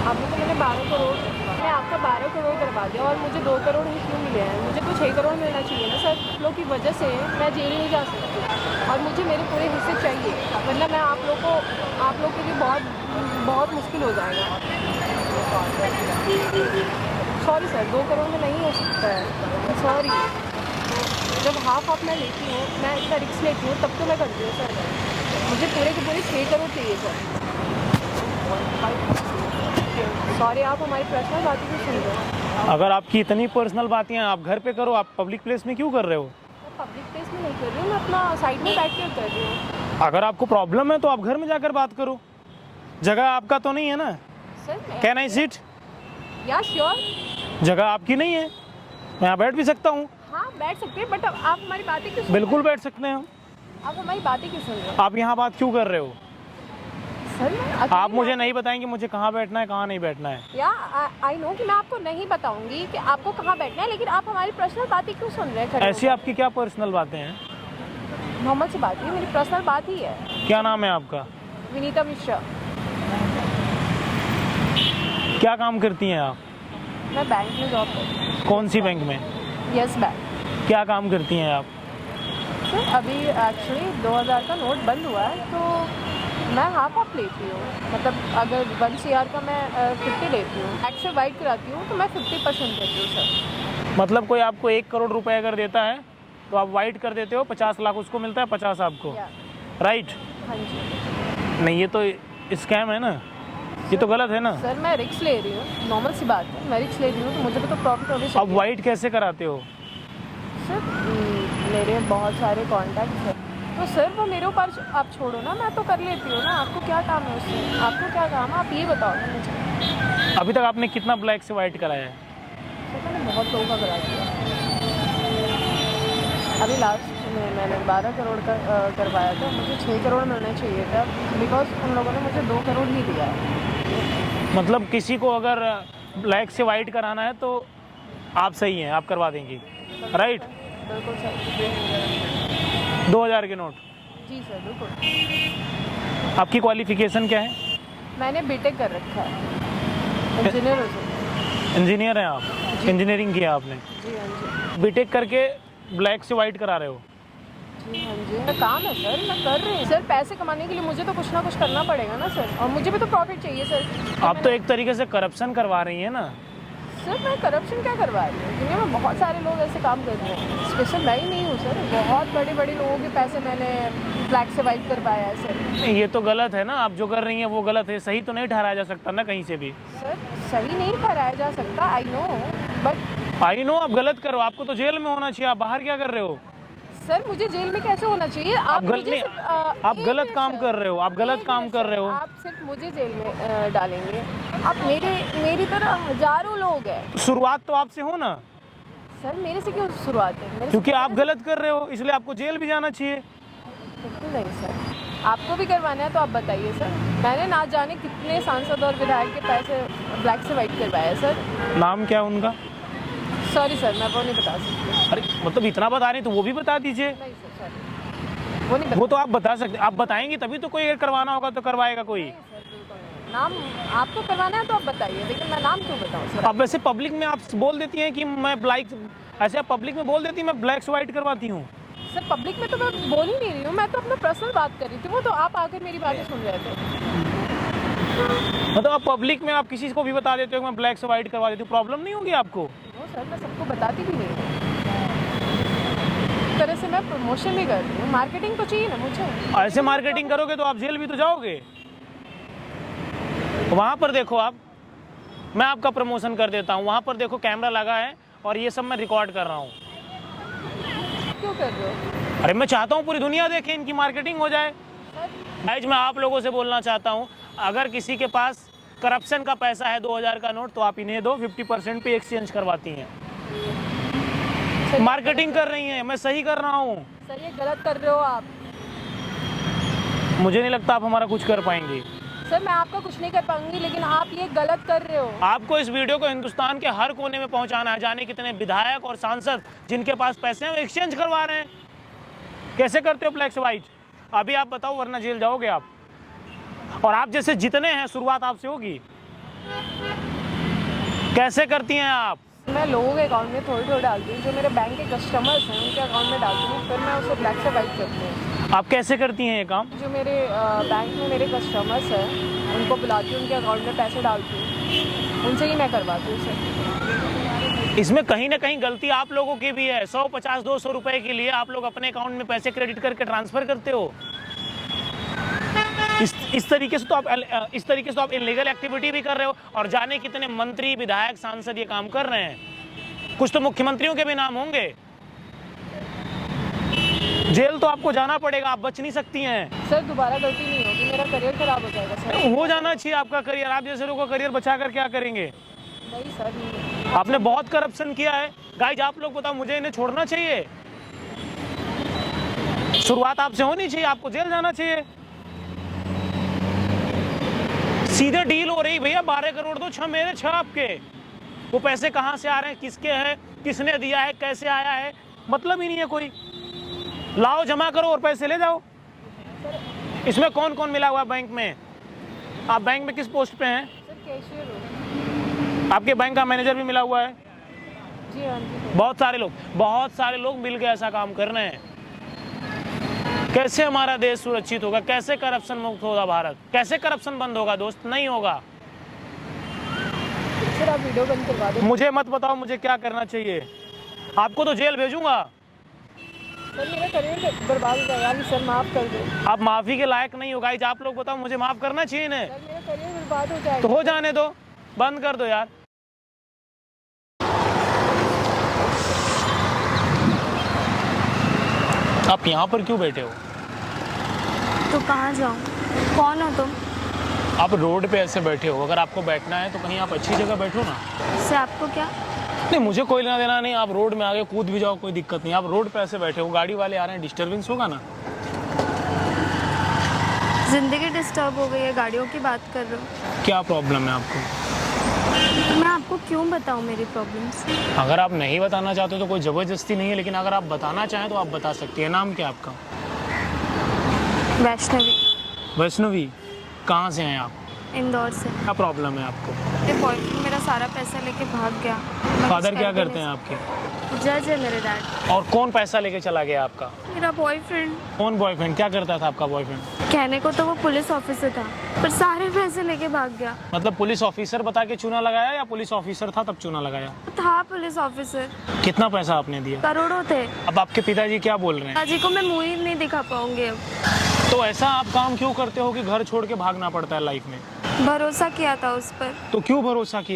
आपको तो मैंने 12 करोड़, मैं आपका 12 करोड़ करवा दिया और मुझे 2 करोड़ ही क्यों मिले हैं? मुझे तो 6 करोड़ मिलना चाहिए ना सर। लोग की वजह से मैं जेल नहीं जा सकती और मुझे मेरे पूरे हिस्से चाहिए, वरना मैं आप लोग के लिए बहुत मुश्किल हो जाएगा। सॉरी सर, 2 करोड़ में नहीं हो सकता है, सॉरी। जब हाफ मैं लेती हूँ, मैं इतना रिस्क लेती हूँ, तब तो मैं करती हूँ सर। मुझे पूरे के पूरे 6 करोड़ चाहिए सर। सॉरी, आप हमारी पर्सनल बातें क्यों सुन रहे हो? अगर आपकी इतनी पर्सनल बातें हैं, आप घर पे करो, आप पब्लिक प्लेस में क्यों कर रहे हो? मैं पब्लिक प्लेस में नहीं कर रही हूँ, मैं अपना साइड में बैठ कर रही हूँ। अगर आपको प्रॉब्लम है तो आप घर में जाकर बात करो, जगह आपका तो नहीं है ना। Sir can I sit? या श्योर, जगह आपकी नहीं है, मैं यहाँ बैठ भी सकता हूँ। हाँ बैठ सकते हैं, बट आप हमारी बातें क्यों सुन बिल्कुल बैठ सकते हैं हम। आप हमारी बातें क्यों सुन रहे हो? आप यहाँ बात क्यों कर रहे हो? सर आप मुझे नहीं बताएंगे मुझे कहाँ बैठना है कहाँ नहीं बैठना है। या आई नो कि मैं आपको नहीं बताऊंगी कि आपको कहाँ बैठना है, लेकिन आप हमारी पर्सनल बातें क्यों सुन रहे हैं? ऐसी आपकी क्या पर्सनल बातें हैं? नॉर्मल सी बात है, मेरी पर्सनल बात ही है। क्या नाम है आपका? विनीता मिश्रा। क्या काम करती हैं आप? मैं बैंक में जॉब करती हूँ। कौन सी बैंक में? Yes bank. क्या काम करती हैं आप? सर अभी एक्चुअली 2000 का नोट बंद हुआ है, तो मैं हाफ लेती हूँ। मतलब अगर 1 CR का मैं 50 लेती हूँ, एक्स से वाइट कराती हूँ, तो मैं 50% देती हूँ सर। मतलब कोई आपको 1 करोड़ रुपए अगर देता है तो आप वाइट कर देते हो, 50 लाख उसको मिलता है, 50 आपको, राइट? हाँ जी। नहीं, ये तो स्कैम है ना, ये तो गलत है ना। सर मैं रिस्क ले रही हूँ, नॉर्मल सी बात है, मैं रिस्क ले रही हूँ, तो मुझे भी तो प्रॉफिट होने चाहिए। अब वाइट कैसे कराते हो? सर मेरे बहुत सारे कॉन्टैक्ट हैं, तो सर वो मेरे ऊपर आप छोड़ो ना, मैं तो कर लेती हूँ ना। आपको क्या काम है उससे? आपको क्या काम है, आप ये बताओ ना मुझे। अभी तक आपने कितना ब्लैक से वाइट कराया है? सर मैंने बहुत लोगों का करा दिया। अभी लास्ट में मैंने 12 करोड़ का करवाया था, मुझे 6 करोड़ मिलना चाहिए था, बिकॉज उन लोगों ने मुझे 2 करोड़ ही दिया है। मतलब किसी को अगर ब्लैक से वाइट कराना है तो आप सही हैं, आप करवा देंगी, राइट? बिल्कुल सर। 2000 के नोट? जी सर बिल्कुल। आपकी क्वालिफिकेशन क्या है? मैंने बीटेक कर रखा है, इंजीनियर हूँ सर। इंजीनियर हैं आप? इंजीनियरिंग किया आपने? जी हाँ जी। बीटेक करके ब्लैक से वाइट करा रहे हो? जी हाँ जी, मेरा काम है सर, मैं कर रही हूँ सर। पैसे कमाने के लिए मुझे तो कुछ ना कुछ करना पड़ेगा ना सर, और मुझे भी तो प्रॉफिट चाहिए सर। आप तो एक तरीके से करप्शन करवा रही हैं ना। सर मैं करप्शन क्या करवा रही हूँ? दुनिया में बहुत सारे लोग ऐसे काम कर रहे हैं, स्पेशल मैं ही नहीं हूँ सर। बहुत बड़े बड़े लोगों के पैसे मैंने ब्लैक से वाइट करवाया है सर। ये तो गलत है ना, आप जो कर रही हैं वो गलत है, सही तो नहीं ठहराया जा सकता ना कहीं से भी। सर सही नहीं ठहराया जा सकता, I know, but I know आप गलत करो, आपको तो जेल में होना चाहिए, आप बाहर क्या कर रहे हो? सर मुझे जेल में कैसे होना चाहिए? आप गलत नहीं, आप गलत काम कर रहे हो, आप गलत काम कर रहे हो। आप सिर्फ मुझे जेल में डालेंगे? आप मेरी तरह हजारों लोग हैं। शुरुआत तो आपसे हो ना। सर मेरे से क्यों शुरुआत है? मेरे से क्योंकि आप गलत कर रहे हो इसलिए आपको जेल भी जाना चाहिए। बिल्कुल नहीं सर, आपको भी करवाना है तो आप बताइए सर। मैंने ना जाने कितने सांसद और विधायक के पैसे ब्लैक से वाइट करवाया है सर। नाम क्या है उनका? सॉरी सर, मैं वो नहीं बता सकती। अरे मतलब इतना बता रहे तो वो भी बता दीजिए। नहीं सर, सॉरी, वो नहीं वो तो आप बता सकते, आप बताएंगी तभी तो कोई अगर करवाना होगा तो करवाएगा कोई। सर, बिल्कुल नहीं। नाम आपको करवाना है तो आप बताइए, लेकिन मैं नाम क्यों बताऊँ सर? अब वैसे पब्लिक में आप बोल देती हैं कि मैं ब्लैक, ऐसे आप पब्लिक में बोल देती हैं मैं ब्लैक से वाइट करवाती हूँ। सर पब्लिक में तो मैं बोल ही नहीं रही हूँ, मैं तो अपना पर्सनल बात कर रही थी, वो तो आप आकर मेरी बातें सुन रहे थे। मतलब आप पब्लिक में आप किसी को भी बता देते हो कि मैं ब्लैक से वाइट करवा देती हूँ, प्रॉब्लम नहीं होगी आपको? वो सर मैं सबको बताती भी नहीं हूँ। एक तरह से मैं प्रमोशन भी कर रही हूँ, मार्केटिंग तो चाहिए ना मुझे। ऐसे मार्केटिंग करोगे तो आप जेल भी तो जाओगे। वहाँ पर देखो आप, मैं आपका प्रमोशन कर देता हूँ, वहाँ पर देखो कैमरा लगा है और ये सब मैं रिकॉर्ड कर रहा हूँ। क्यों कर रहे हो? अरे मैं चाहता हूँ पूरी दुनिया देखे, इनकी मार्केटिंग हो जाए। आज मैं आप लोगों से बोलना चाहता हूँ, अगर किसी के पास करप्शन का पैसा है 2000 का नोट तो आप इन्हें दो, 50% पे एक्सचेंज करवाती हैं। मार्केटिंग कर रही हैं, मैं सही कर रहा हूँ। सर ये गलत कर रहे हो आप। मुझे नहीं लगता आप हमारा कुछ कर पाएंगे। सर मैं आपका कुछ नहीं कर पाऊंगी, लेकिन आप ये गलत कर रहे हो। आपको इस वीडियो को हिंदुस्तान के हर कोने में पहुंचाना है। जाने कितने विधायक और सांसद जिनके पास पैसे हैं वो एक्सचेंज करवा रहे हैं। कैसे करते हो ब्लैक से व्हाइट? अभी आप बताओ, वरना जेल जाओगे आप। और आप जैसे जितने हैं, शुरुआत आपसे होगी। कैसे करती हैं आप? मैं लोगों के अकाउंट में थोड़ी थोड़ी डालती हूँ, जो मेरे बैंक के कस्टमर्स हैं उनके अकाउंट में डालती हूँ, फिर मैं उसे ब्लैक से वाइट करती हूँ। आप कैसे करती हैं ये काम? जो मेरे बैंक में मेरे कस्टमर्स हैं उनको बुलाती हूँ, उनके अकाउंट में पैसे डालती हूँ, उनसे ही मैं करवाती हूँ सर। इसमें कहीं ना कहीं गलती आप लोगों की भी है। 100, 50, 200 रुपए के लिए आप लोग अपने अकाउंट में पैसे क्रेडिट करके ट्रांसफर करते हो। इस तरीके से तो आप इलीगल एक्टिविटी भी कर रहे हो। और जाने कितने मंत्री, विधायक, सांसद ये काम कर रहे हैं। कुछ तो मुख्यमंत्रियों के भी नाम होंगे। जेल तो आपको जाना पड़ेगा, आप बच नहीं सकती हैं। सर दोबारा गलती नहीं होगी, मेरा करियर खराब हो जाएगा सर। हो जाना चाहिए आपका करियर। आप जैसे लोगों का करियर बचा कर क्या करेंगे? नहीं सर, नहीं। आपने बहुत करप्शन किया है गाइज। आप लोग बताओ, मुझे इन्हें छोड़ना चाहिए? शुरुआत आपसे होनी चाहिए, आपको जेल जाना चाहिए। सीधे डील हो रही भैया, 12 करोड़ दो, 6 मेरे 6 आपके। वो पैसे कहाँ से आ रहे हैं, किसके हैं, किसने दिया है, कैसे आया है, मतलब ही नहीं है कोई। लाओ, जमा करो और पैसे ले जाओ। इसमें कौन कौन मिला हुआ है बैंक में? आप बैंक में किस पोस्ट पे हैं? सर कैशियर हो। आपके बैंक का मैनेजर भी मिला हुआ है? जी हाँ जी। बहुत सारे लोग मिल के ऐसा काम कर रहे हैं। कैसे हमारा देश सुरक्षित होगा? कैसे करप्शन मुक्त होगा भारत? कैसे करप्शन बंद होगा दोस्त? नहीं होगा। सर आप वीडियो बंद करवा दो। मुझे मत बताओ मुझे क्या करना चाहिए। आपको तो जेल भेजूंगा। सर मेरा करियर बर्बाद हो जाएगा, सर माफ कर दो। आप माफी के लायक नहीं हो गाइस। आप लोग बताओ, मुझे माफ करना चाहिए इन्हें? सर मेरा करियर बर्बाद हो जाएगा। तो हो जाने दो, बंद कर दो यार। आप यहाँ पर क्यों बैठे हो? तो कहाँ जाऊँ? कौन हो तुम? आप रोड पे ऐसे बैठे हो। अगर आपको बैठना है तो कहीं आप अच्छी जगह बैठो ना। इससे आपको क्या? नहीं, मुझे कोई लेना देना नहीं। आप रोड में आगे कूद भी जाओ, कोई दिक्कत नहीं। आप रोड पे ऐसे बैठे हो, गाड़ी वाले आ रहे हैं, डिस्टर्बेंस होगा ना। जिंदगी डिस्टर्ब हो गई है, गाड़ियों की बात कर रहे हो? क्या प्रॉब्लम है आपको? मैं आपको क्यों बताऊँ मेरी प्रॉब्लम्स? अगर आप नहीं बताना चाहते तो कोई ज़बरदस्ती नहीं है, लेकिन अगर आप बताना चाहें तो आप बता सकती हैं। नाम क्या है आपका? वैष्णवी। वैष्णवी, कहाँ से हैं आप? इंदौर से। क्या प्रॉब्लम है आपको? मेरे बॉयफ्रेंड मेरा सारा पैसा लेके भाग गया। मैं फादर कुछ क्या कर भी करते हैं नहीं आपके? सकती। जज है मेरे डैड। और कौन पैसा लेके चला गया आपका? मेरा बॉयफ्रेंड। कौन बॉयफ्रेंड? क्या करता था आपका बॉयफ्रेंड? कहने को तो वो पुलिस ऑफिसर था, पर सारे पैसे लेके भाग गया। मतलब पुलिस ऑफिसर बता के चूना लगाया या पुलिस ऑफिसर था तब चूना लगाया? वो था पुलिस ऑफिसर। कितना पैसा आपने दिया? करोड़ों थे। अब आपके पिताजी क्या बोल रहे हैं? पिताजी को मैं मुंह ही नहीं दिखा पाऊंगी अब। तो ऐसा आप काम क्यों करते हो कि घर छोड़ के भागना पड़ता है लाइफ में? भरोसा किया था उस पर। तो क्यों भरोसा किया?